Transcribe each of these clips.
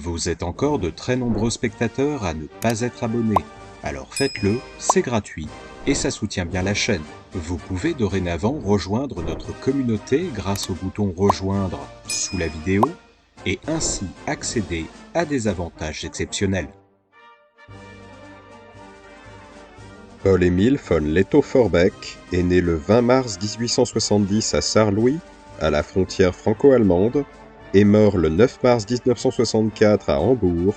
Vous êtes encore de très nombreux spectateurs à ne pas être abonnés. Alors faites-le, c'est gratuit et ça soutient bien la chaîne. Vous pouvez dorénavant rejoindre notre communauté grâce au bouton rejoindre sous la vidéo et ainsi accéder à des avantages exceptionnels. Paul-Émile von Lettow-Vorbeck est né le 20 mars 1870 à Sarrelouis, à la frontière franco-allemande, et mort le 9 mars 1964 à Hambourg,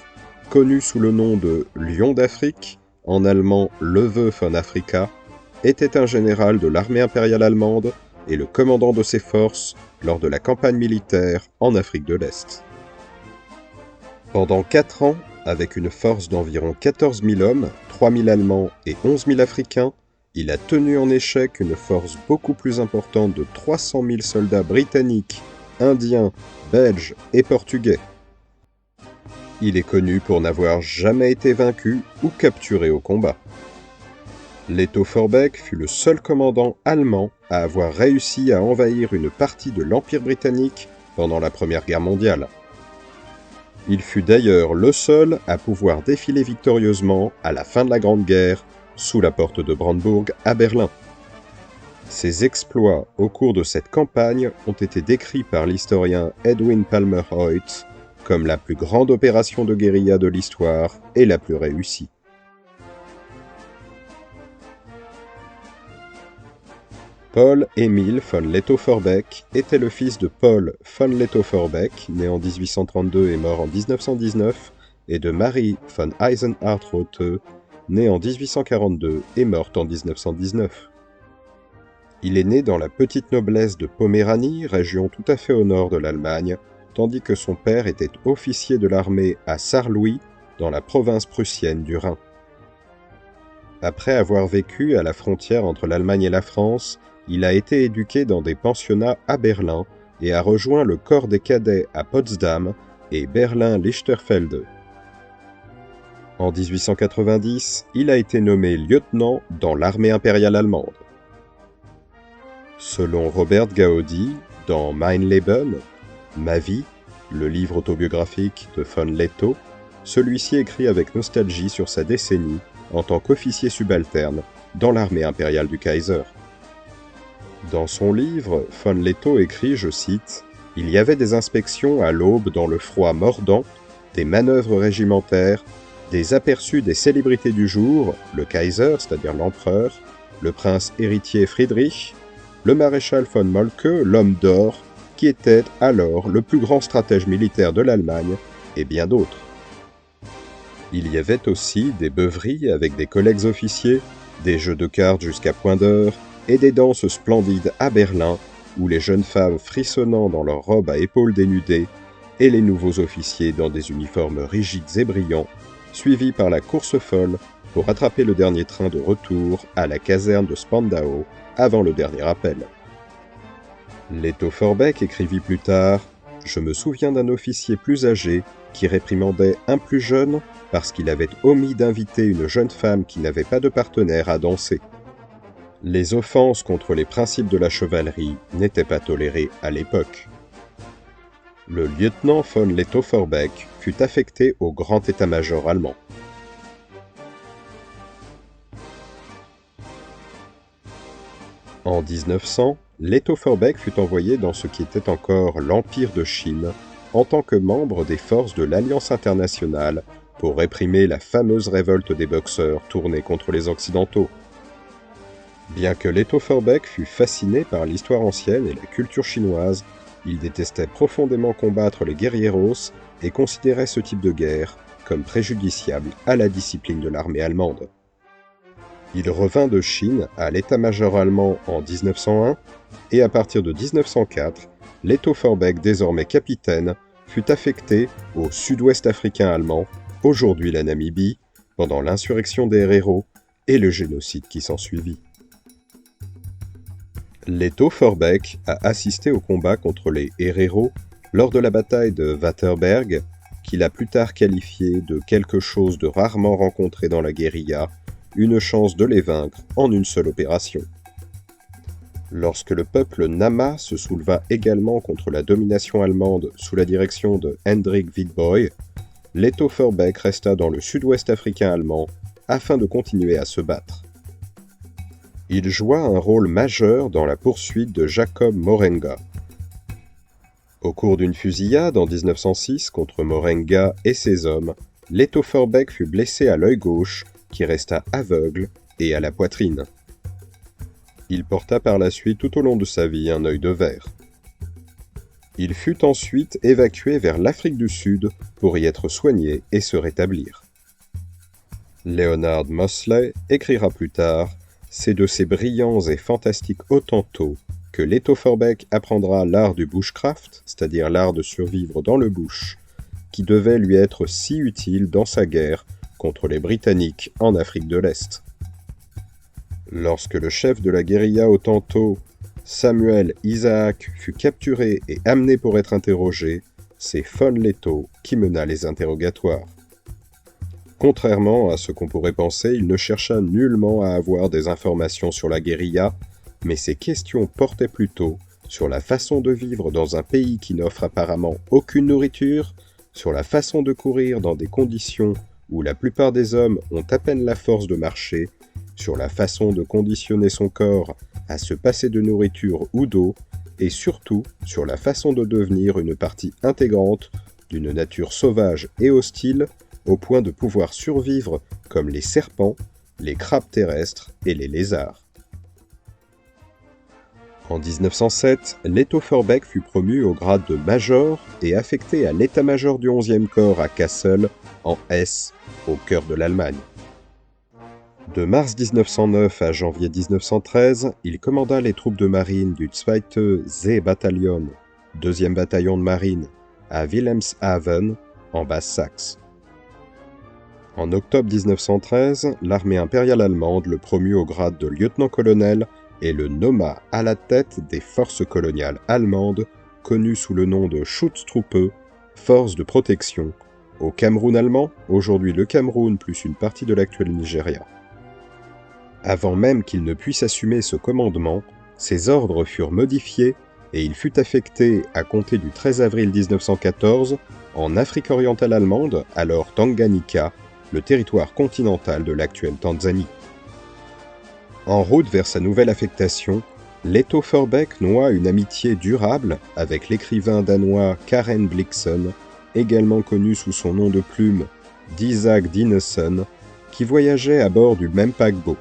connu sous le nom de Lion d'Afrique, en allemand Löwe von Afrika, était un général de l'armée impériale allemande et le commandant de ses forces lors de la campagne militaire en Afrique de l'Est. Pendant 4 ans, avec une force d'environ 14 000 hommes, 3 000 Allemands et 11 000 Africains, il a tenu en échec une force beaucoup plus importante de 300 000 soldats britanniques, indiens, belges et portugais. Il est connu pour n'avoir jamais été vaincu ou capturé au combat. Lettow-Vorbeck fut le seul commandant allemand à avoir réussi à envahir une partie de l'Empire britannique pendant la Première Guerre mondiale. Il fut d'ailleurs le seul à pouvoir défiler victorieusement à la fin de la Grande Guerre sous la porte de Brandebourg à Berlin. Ses exploits au cours de cette campagne ont été décrits par l'historien Edwin Palmer Hoyt comme la plus grande opération de guérilla de l'histoire et la plus réussie. Paul-Émile von Lettow-Vorbeck était le fils de Paul von Lettow-Vorbeck, né en 1832 et mort en 1919, et de Marie von Eisenhardt-Rothe, née en 1842 et morte en 1919. Il est né dans la petite noblesse de Poméranie, région tout à fait au nord de l'Allemagne, tandis que son père était officier de l'armée à Sarrelouis, dans la province prussienne du Rhin. Après avoir vécu à la frontière entre l'Allemagne et la France, il a été éduqué dans des pensionnats à Berlin et a rejoint le corps des cadets à Potsdam et Berlin-Lichterfelde. En 1890, il a été nommé lieutenant dans l'armée impériale allemande. Selon Robert Gaudi, dans Mein Leben, Ma vie, le livre autobiographique de von Lettow, celui-ci écrit avec nostalgie sur sa décennie en tant qu'officier subalterne dans l'armée impériale du Kaiser. Dans son livre, von Lettow écrit, je cite, « Il y avait des inspections à l'aube dans le froid mordant, des manœuvres régimentaires, des aperçus des célébrités du jour, le Kaiser, c'est-à-dire l'empereur, le prince héritier Friedrich, le maréchal von Moltke, l'homme d'or, qui était alors le plus grand stratège militaire de l'Allemagne, et bien d'autres. Il y avait aussi des beuveries avec des collègues officiers, des jeux de cartes jusqu'à point d'heure, et des danses splendides à Berlin, où les jeunes femmes frissonnant dans leurs robes à épaules dénudées, et les nouveaux officiers dans des uniformes rigides et brillants, suivis par la course folle pour attraper le dernier train de retour à la caserne de Spandau avant le dernier appel. Lettow-Vorbeck écrivit plus tard « Je me souviens d'un officier plus âgé qui réprimandait un plus jeune parce qu'il avait omis d'inviter une jeune femme qui n'avait pas de partenaire à danser. » Les offenses contre les principes de la chevalerie n'étaient pas tolérées à l'époque. Le lieutenant von Lettow-Vorbeck fut affecté au grand état-major allemand. En 1900, Lettow-Vorbeck fut envoyé dans ce qui était encore l'Empire de Chine en tant que membre des forces de l'Alliance internationale pour réprimer la fameuse révolte des Boxers tournée contre les Occidentaux. Bien que Lettow-Vorbeck fût fasciné par l'histoire ancienne et la culture chinoise, il détestait profondément combattre les guerrieros et considérait ce type de guerre comme préjudiciable à la discipline de l'armée allemande. Il revint de Chine à l'état-major allemand en 1901 et à partir de 1904, Lettow-Vorbeck, désormais capitaine, fut affecté au sud-ouest africain allemand, aujourd'hui la Namibie, pendant l'insurrection des Herero et le génocide qui s'ensuivit. Lettow-Vorbeck a assisté au combat contre les Herero lors de la bataille de Waterberg, qu'il a plus tard qualifié de quelque chose de rarement rencontré dans la guérilla, une chance de les vaincre en une seule opération. Lorsque le peuple Nama se souleva également contre la domination allemande sous la direction de Hendrik Witbooi, Leto Forbeck resta dans le sud-ouest africain allemand afin de continuer à se battre. Il joua un rôle majeur dans la poursuite de Jacob Morenga. Au cours d'une fusillade en 1906 contre Morenga et ses hommes, Leto Forbeck fut blessé à l'œil gauche, qui resta aveugle, et à la poitrine. Il porta par la suite tout au long de sa vie un œil de verre. Il fut ensuite évacué vers l'Afrique du Sud pour y être soigné et se rétablir. Leonard Mosley écrira plus tard « C'est de ces brillants et fantastiques Hottentots que Leto Forbeck apprendra l'art du bushcraft, c'est-à-dire l'art de survivre dans le bush, qui devait lui être si utile dans sa guerre contre les Britanniques en Afrique de l'Est. » Lorsque le chef de la guérilla Hottentot, Samuel Isaac, fut capturé et amené pour être interrogé, c'est von Leto qui mena les interrogatoires. Contrairement à ce qu'on pourrait penser, il ne chercha nullement à avoir des informations sur la guérilla, mais ses questions portaient plutôt sur la façon de vivre dans un pays qui n'offre apparemment aucune nourriture, sur la façon de courir dans des conditions où la plupart des hommes ont à peine la force de marcher, sur la façon de conditionner son corps à se passer de nourriture ou d'eau, et surtout sur la façon de devenir une partie intégrante d'une nature sauvage et hostile, au point de pouvoir survivre comme les serpents, les crabes terrestres et les lézards. En 1907, Leto Forbeck fut promu au grade de major et affecté à l'état-major du 11e corps à Kassel, en Hesse, au cœur de l'Allemagne. De mars 1909 à janvier 1913, il commanda les troupes de marine du Zweite Seebataillon, 2e bataillon de marine, à Wilhelmshaven, en Basse-Saxe. En octobre 1913, l'armée impériale allemande le promut au grade de lieutenant-colonel et le nomma à la tête des forces coloniales allemandes, connues sous le nom de Schutztruppe, forces de protection, au Cameroun allemand, aujourd'hui le Cameroun plus une partie de l'actuel Nigeria. Avant même qu'il ne puisse assumer ce commandement, ses ordres furent modifiés et il fut affecté, à compter du 13 avril 1914, en Afrique orientale allemande, alors Tanganyika, le territoire continental de l'actuelle Tanzanie. En route vers sa nouvelle affectation, Leto Forbeck noua une amitié durable avec l'écrivain danois Karen Blixen, également connu sous son nom de plume d'Isaac Dinesen, qui voyageait à bord du même paquebot.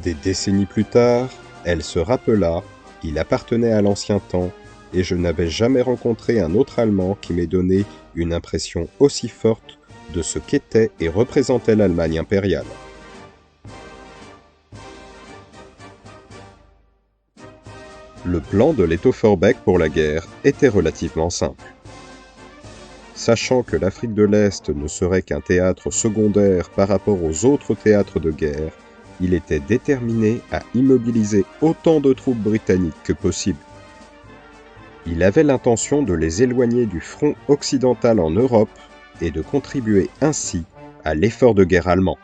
Des décennies plus tard, elle se rappela « Il appartenait à l'ancien temps, et je n'avais jamais rencontré un autre Allemand qui m'ait donné une impression aussi forte de ce qu'était et représentait l'Allemagne impériale. » Le plan de Leto Forbeck pour la guerre était relativement simple. Sachant que l'Afrique de l'Est ne serait qu'un théâtre secondaire par rapport aux autres théâtres de guerre, il était déterminé à immobiliser autant de troupes britanniques que possible. Il avait l'intention de les éloigner du front occidental en Europe et de contribuer ainsi à l'effort de guerre allemand.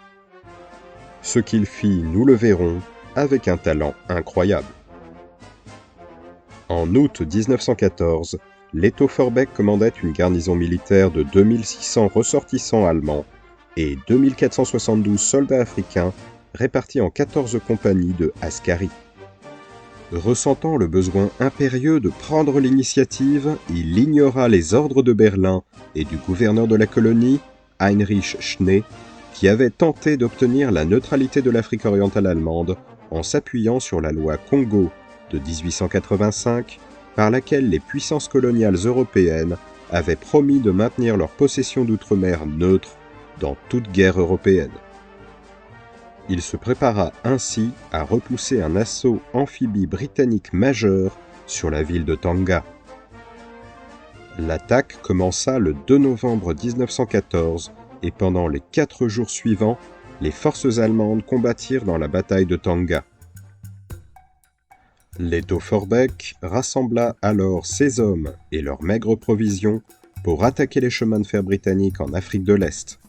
Ce qu'il fit, nous le verrons, avec un talent incroyable. En août 1914, Leto Forbeck commandait une garnison militaire de 2600 ressortissants allemands et 2472 soldats africains répartis en 14 compagnies de Askari. Ressentant le besoin impérieux de prendre l'initiative, il ignora les ordres de Berlin et du gouverneur de la colonie, Heinrich Schnee, qui avait tenté d'obtenir la neutralité de l'Afrique orientale allemande en s'appuyant sur la loi Congo de 1885, par laquelle les puissances coloniales européennes avaient promis de maintenir leur possession d'outre-mer neutre dans toute guerre européenne. Il se prépara ainsi à repousser un assaut amphibie britannique majeur sur la ville de Tanga. L'attaque commença le 2 novembre 1914 et pendant les 4 jours suivants, les forces allemandes combattirent dans la bataille de Tanga. Leto Forbeck rassembla alors ses hommes et leurs maigres provisions pour attaquer les chemins de fer britanniques en Afrique de l'Est.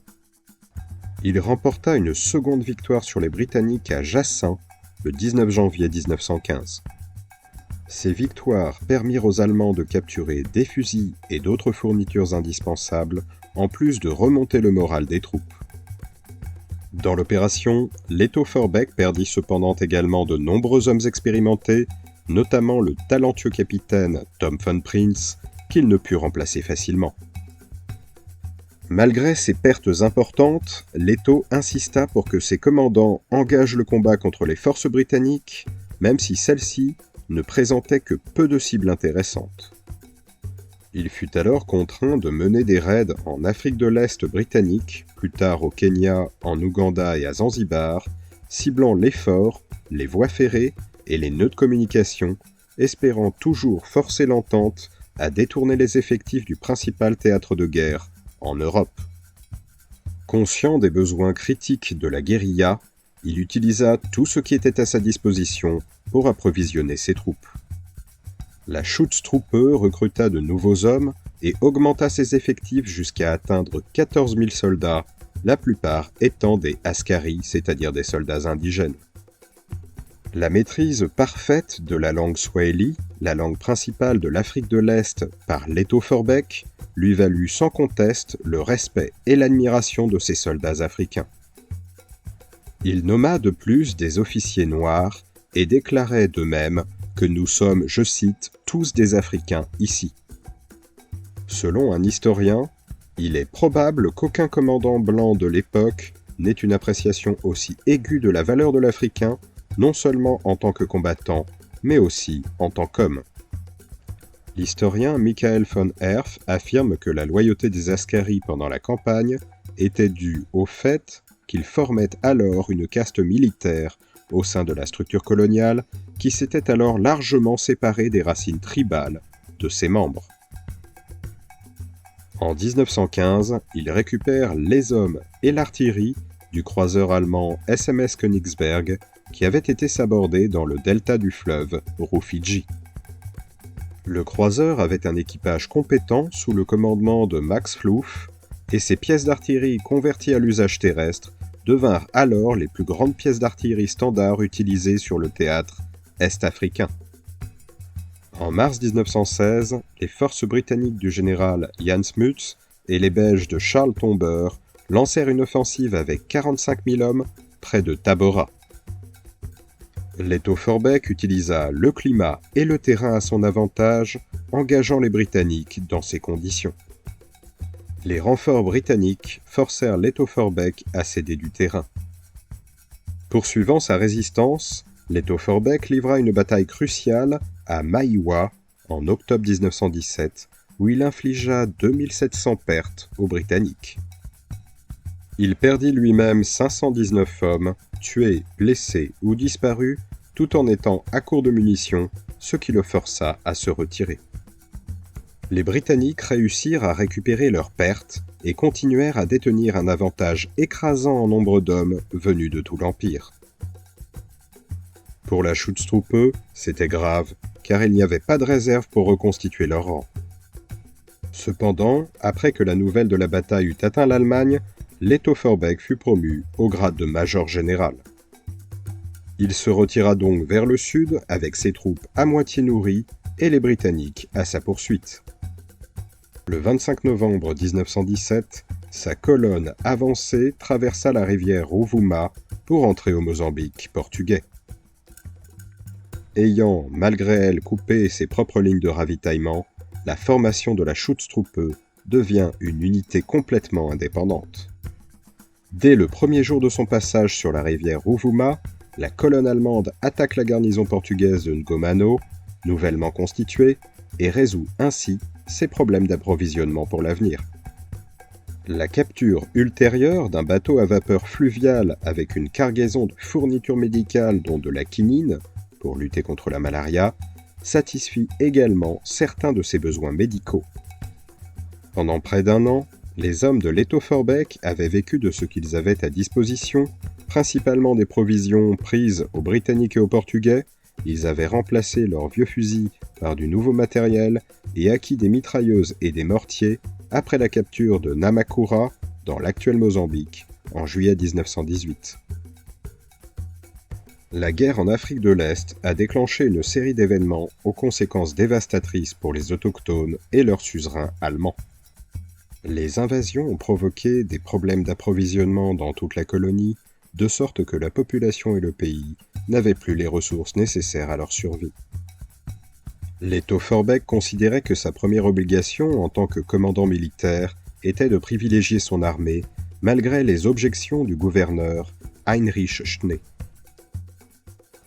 Il remporta une seconde victoire sur les Britanniques à Jacin le 19 janvier 1915. Ces victoires permirent aux Allemands de capturer des fusils et d'autres fournitures indispensables, en plus de remonter le moral des troupes. Dans l'opération, Lettow-Vorbeck perdit cependant également de nombreux hommes expérimentés, notamment le talentueux capitaine Tom von Prince, qu'il ne put remplacer facilement. Malgré ces pertes importantes, Lettow insista pour que ses commandants engagent le combat contre les forces britanniques, même si celles-ci ne présentaient que peu de cibles intéressantes. Il fut alors contraint de mener des raids en Afrique de l'Est britannique, plus tard au Kenya, en Ouganda et à Zanzibar, ciblant les forts, les voies ferrées et les nœuds de communication, espérant toujours forcer l'entente à détourner les effectifs du principal théâtre de guerre, en Europe. Conscient des besoins critiques de la guérilla, il utilisa tout ce qui était à sa disposition pour approvisionner ses troupes. La Schutztruppe recruta de nouveaux hommes et augmenta ses effectifs jusqu'à atteindre 14 000 soldats, la plupart étant des Askaris, c'est-à-dire des soldats indigènes. La maîtrise parfaite de la langue swahili, la langue principale de l'Afrique de l'Est, par Lettow-Vorbeck, lui valut sans conteste le respect et l'admiration de ses soldats africains. Il nomma de plus des officiers noirs et déclarait de même que nous sommes, je cite, tous des Africains ici. Selon un historien, il est probable qu'aucun commandant blanc de l'époque n'ait une appréciation aussi aiguë de la valeur de l'Africain, non seulement en tant que combattant, mais aussi en tant qu'homme. L'historien Michael von Herf affirme que la loyauté des Askaris pendant la campagne était due au fait qu'ils formaient alors une caste militaire au sein de la structure coloniale qui s'était alors largement séparée des racines tribales de ses membres. En 1915, il récupère les hommes et l'artillerie du croiseur allemand SMS Königsberg qui avait été sabordé dans le delta du fleuve Rufiji. Le croiseur avait un équipage compétent sous le commandement de Max Fluff et ses pièces d'artillerie converties à l'usage terrestre devinrent alors les plus grandes pièces d'artillerie standard utilisées sur le théâtre est-africain. En mars 1916, les forces britanniques du général Jan Smuts et les Belges de Charles Tomber lancèrent une offensive avec 45 000 hommes près de Tabora. Lettow-Vorbeck utilisa le climat et le terrain à son avantage, engageant les Britanniques dans ces conditions. Les renforts britanniques forcèrent Lettow-Vorbeck à céder du terrain. Poursuivant sa résistance, Lettow-Vorbeck livra une bataille cruciale à Maïwa en octobre 1917, où il infligea 2700 pertes aux Britanniques. Il perdit lui-même 519 hommes, tués, blessés ou disparus, tout en étant à court de munitions, ce qui le força à se retirer. Les Britanniques réussirent à récupérer leurs pertes et continuèrent à détenir un avantage écrasant en nombre d'hommes venus de tout l'Empire. Pour la Schutztruppe, c'était grave, car il n'y avait pas de réserve pour reconstituer leur rang. Cependant, après que la nouvelle de la bataille eut atteint l'Allemagne, Lettow-Vorbeck fut promu au grade de major général. Il se retira donc vers le sud avec ses troupes à moitié nourries et les Britanniques à sa poursuite. Le 25 novembre 1917, sa colonne avancée traversa la rivière Rovuma pour entrer au Mozambique portugais. Ayant, malgré elle, coupé ses propres lignes de ravitaillement, la formation de la Schutztruppe devient une unité complètement indépendante. Dès le premier jour de son passage sur la rivière Rovuma, la colonne allemande attaque la garnison portugaise de Ngomano, nouvellement constituée, et résout ainsi ses problèmes d'approvisionnement pour l'avenir. La capture ultérieure d'un bateau à vapeur fluviale avec une cargaison de fournitures médicales dont de la quinine, pour lutter contre la malaria, satisfit également certains de ses besoins médicaux. Pendant près d'un an, les hommes de Lettow-Vorbeck avaient vécu de ce qu'ils avaient à disposition, principalement des provisions prises aux Britanniques et aux Portugais. Ils avaient remplacé leurs vieux fusils par du nouveau matériel et acquis des mitrailleuses et des mortiers après la capture de Namakura, dans l'actuel Mozambique, en juillet 1918. La guerre en Afrique de l'Est a déclenché une série d'événements aux conséquences dévastatrices pour les autochtones et leurs suzerains allemands. Les invasions ont provoqué des problèmes d'approvisionnement dans toute la colonie, de sorte que la population et le pays n'avaient plus les ressources nécessaires à leur survie. Lettow-Vorbeck considérait que sa première obligation en tant que commandant militaire était de privilégier son armée, malgré les objections du gouverneur Heinrich Schnee.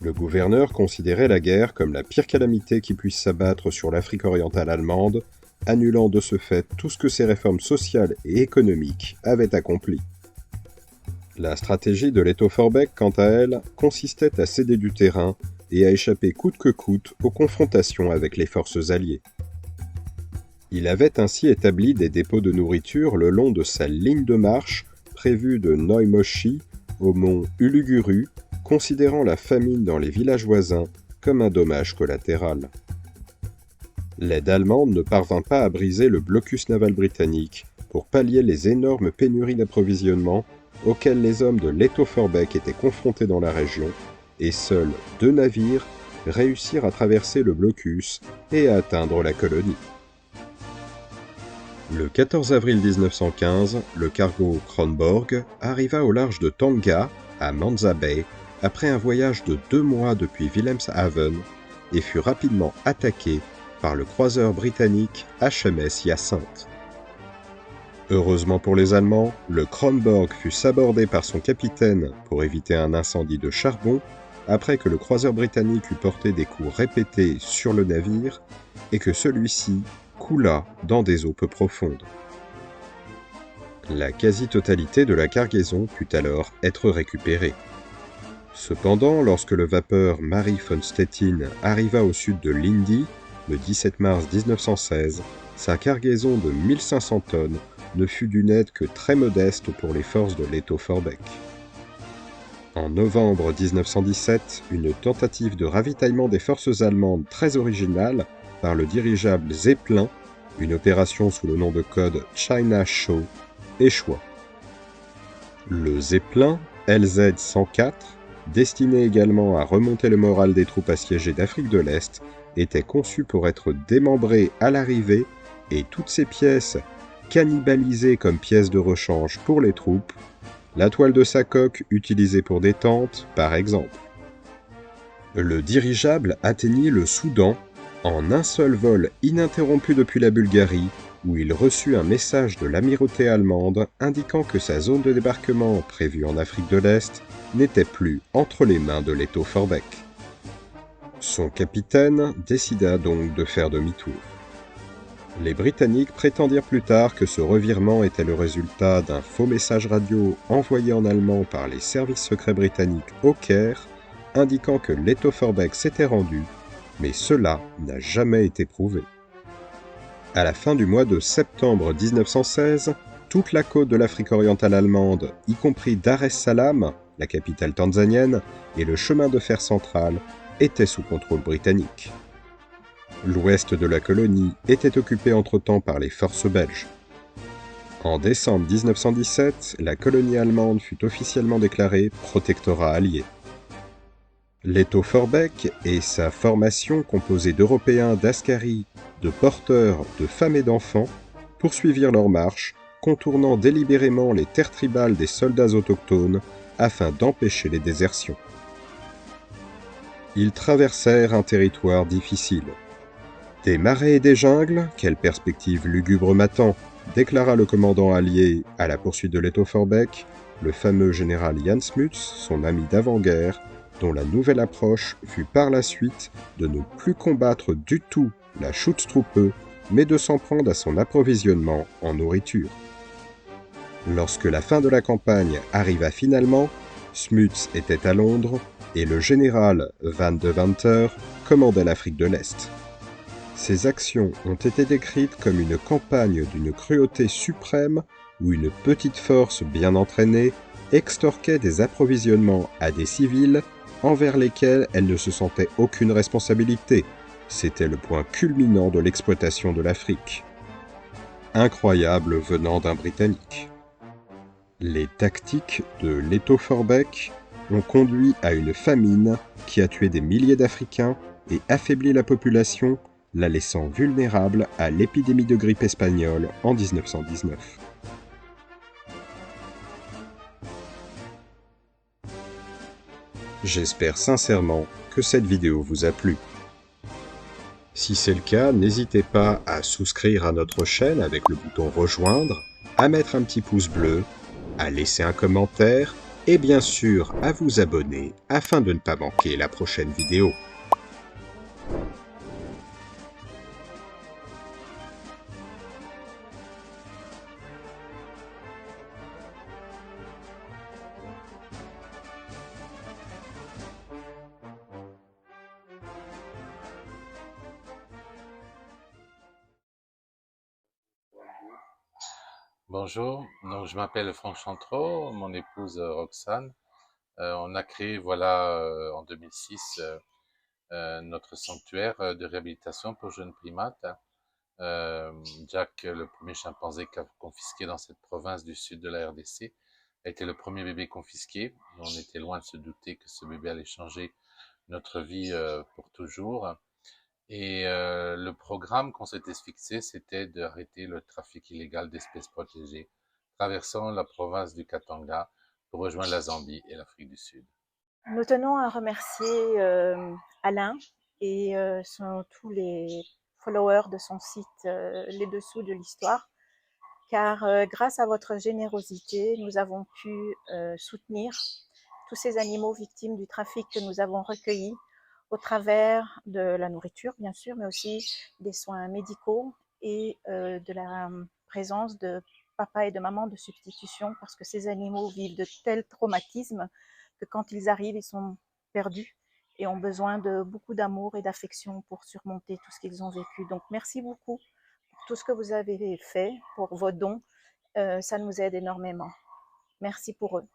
Le gouverneur considérait la guerre comme la pire calamité qui puisse s'abattre sur l'Afrique orientale allemande, annulant de ce fait tout ce que ses réformes sociales et économiques avaient accompli. La stratégie de Lettow-Vorbeck, quant à elle, consistait à céder du terrain et à échapper coûte que coûte aux confrontations avec les forces alliées. Il avait ainsi établi des dépôts de nourriture le long de sa ligne de marche prévue de Neumoschi au mont Uluguru, considérant la famine dans les villages voisins comme un dommage collatéral. L'aide allemande ne parvint pas à briser le blocus naval britannique pour pallier les énormes pénuries d'approvisionnement auxquelles les hommes de Lettow-Vorbeck étaient confrontés dans la région, et seuls 2 navires réussirent à traverser le blocus et à atteindre la colonie. Le 14 avril 1915, le cargo Kronborg arriva au large de Tonga, à Manza Bay, après un voyage de 2 mois depuis Wilhelmshaven, et fut rapidement attaqué par le croiseur britannique HMS Hyacinthe. Heureusement pour les Allemands, le Kronborg fut sabordé par son capitaine pour éviter un incendie de charbon, après que le croiseur britannique eut porté des coups répétés sur le navire et que celui-ci coula dans des eaux peu profondes. La quasi-totalité de la cargaison put alors être récupérée. Cependant, lorsque le vapeur Marie von Stettin arriva au sud de Lindi, le 17 mars 1916, sa cargaison de 1500 tonnes ne fut d'une aide que très modeste pour les forces de Lettow-Vorbeck. En novembre 1917, une tentative de ravitaillement des forces allemandes très originale par le dirigeable Zeppelin, une opération sous le nom de code China Show, échoua. Le Zeppelin LZ-104, destiné également à remonter le moral des troupes assiégées d'Afrique de l'Est, était conçu pour être démembré à l'arrivée et toutes ses pièces cannibalisées comme pièces de rechange pour les troupes, la toile de sa coque utilisée pour des tentes, par exemple. Le dirigeable atteignit le Soudan en un seul vol ininterrompu depuis la Bulgarie, où il reçut un message de l'amirauté allemande indiquant que sa zone de débarquement prévue en Afrique de l'Est n'était plus entre les mains de Lettow-Vorbeck. Son capitaine décida donc de faire demi-tour. Les Britanniques prétendirent plus tard que ce revirement était le résultat d'un faux message radio envoyé en allemand par les services secrets britanniques au Caire, indiquant que Lettow-Vorbeck s'était rendu, mais cela n'a jamais été prouvé. À la fin du mois de septembre 1916, toute la côte de l'Afrique orientale allemande, y compris Dar es Salaam, la capitale tanzanienne, et le chemin de fer central, étaient sous contrôle britannique. L'ouest de la colonie était occupé entre-temps par les forces belges. En décembre 1917, la colonie allemande fut officiellement déclarée protectorat allié. Lettow-Vorbeck et sa formation composée d'Européens, d'Askaris, de porteurs, de femmes et d'enfants poursuivirent leur marche, contournant délibérément les terres tribales des soldats autochtones afin d'empêcher les désertions. Ils traversèrent un territoire difficile. Des marais et des jungles, quelle perspective lugubre m'attend, déclara le commandant allié à la poursuite de Lettow-Vorbeck, le fameux général Jan Smuts, son ami d'avant-guerre, dont la nouvelle approche fut par la suite de ne plus combattre du tout la Schutztruppe, mais de s'en prendre à son approvisionnement en nourriture. Lorsque la fin de la campagne arriva finalement, Smuts était à Londres et le général Van Deventer commandait l'Afrique de l'Est. Ces actions ont été décrites comme une campagne d'une cruauté suprême où une petite force bien entraînée extorquait des approvisionnements à des civils envers lesquels elle ne se sentait aucune responsabilité. C'était le point culminant de l'exploitation de l'Afrique. Incroyable venant d'un Britannique. Les tactiques de Lettow-Vorbeck ont conduit à une famine qui a tué des milliers d'Africains et affaibli la population, la laissant vulnérable à l'épidémie de grippe espagnole en 1919. J'espère sincèrement que cette vidéo vous a plu. Si c'est le cas, n'hésitez pas à souscrire à notre chaîne avec le bouton rejoindre, à mettre un petit pouce bleu, à laisser un commentaire et bien sûr à vous abonner afin de ne pas manquer la prochaine vidéo. Bonjour, donc je m'appelle Franck Chantreau, mon épouse Roxane. On a créé en 2006 notre sanctuaire de réhabilitation pour jeunes primates. Euh, Jack, le premier chimpanzé confisqué dans cette province du sud de la RDC, a été le premier bébé confisqué. On était loin de se douter que ce bébé allait changer notre vie pour toujours. Et le programme qu'on s'était fixé, c'était d'arrêter le trafic illégal d'espèces protégées, traversant la province du Katanga pour rejoindre la Zambie et l'Afrique du Sud. Nous tenons à remercier Alain et tous les followers de son site Les Dessous de l'Histoire, car grâce à votre générosité, nous avons pu soutenir tous ces animaux victimes du trafic que nous avons recueillis au travers de la nourriture, bien sûr, mais aussi des soins médicaux et de la présence de papa et de maman de substitution, parce que ces animaux vivent de tels traumatismes que quand ils arrivent, ils sont perdus et ont besoin de beaucoup d'amour et d'affection pour surmonter tout ce qu'ils ont vécu. Donc merci beaucoup pour tout ce que vous avez fait, pour vos dons. Ça nous aide énormément. Merci pour eux.